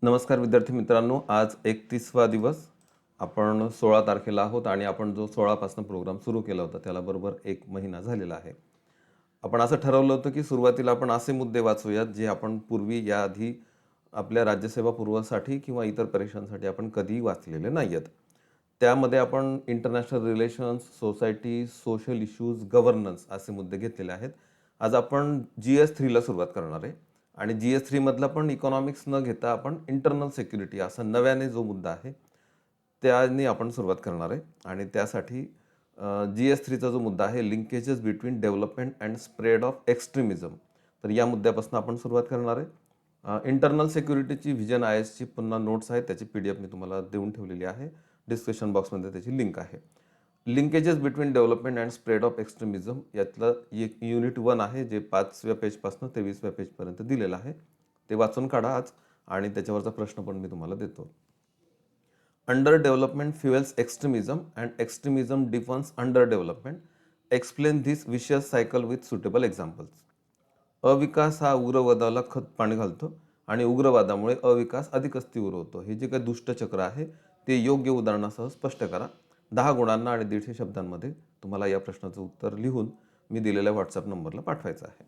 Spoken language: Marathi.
नमस्कार विद्यार्थी मित्रांनो, आज 31वा दिवस. आपण 16 तारखेला आहोत आणि आपण जो 16 पासून प्रोग्राम सुरू केला होता त्याला बरोबर 1 महिना झालेला आहे. आपण असं ठरवलं होतं की सुरुवातीला आपण असे मुद्दे वाचूयात जे आपण पूर्वी याआधी आपल्या राज्यसेवा पूर्वसाठी किंवा इतर परीक्षांसाठी आपण कधीही वाचलेले नाहीयेत. त्यामध्ये आपण international relations, society, social issues, governance असे मुद्दे घेतलेले आहेत. आज आपण GS3 ला सुरुवात करणार आहे. आणि GS3 मधला पण इकॉनॉमिक्स न घेता आपण इंटरनल सिक्युरिटी असा नव्याने जो मुद्दा आहे त्याने आपण सुरुवात करणार आहे. आणि त्यासाठी GS3चा जो मुद्दा आहे linkages between development and spread of extremism, तर या मुद्द्यापासून आपण सुरुवात करणार आहे. इंटरनल सिक्युरिटीची व्हिजन IS ची पुन्हा नोट्स आहेत, त्याची PDF मी तुम्हाला देऊन ठेवलेली आहे. डिस्क्रिप्शन बॉक्समध्ये त्याची लिंक आहे. Linkages between development and spread of extremism यातलं एक युनिट 1 आहे जे 5व्या पेजपासून 23व्या पेजपर्यंत दिलेलं आहे. ते वाचून काढा आज आणि त्याच्यावरचा प्रश्न पण मी तुम्हाला देतो. Under development fuels extremism and extremism defence under development. Explain this vicious cycle with suitable examples. अविकास हा उग्रवादाला खत पाणी घालतो आणि उग्रवादामुळे अविकास अधिकच तीव्र होतो. हे जे काही दुष्टचक्र आहे ते योग्य उदाहरणासह स्पष्ट करा. 10 गुणांना आणि 150 शब्दांमध्ये तुम्हाला या प्रश्नाचं उत्तर लिहून मी दिलेल्या WhatsApp नंबरला पाठवायचं आहे.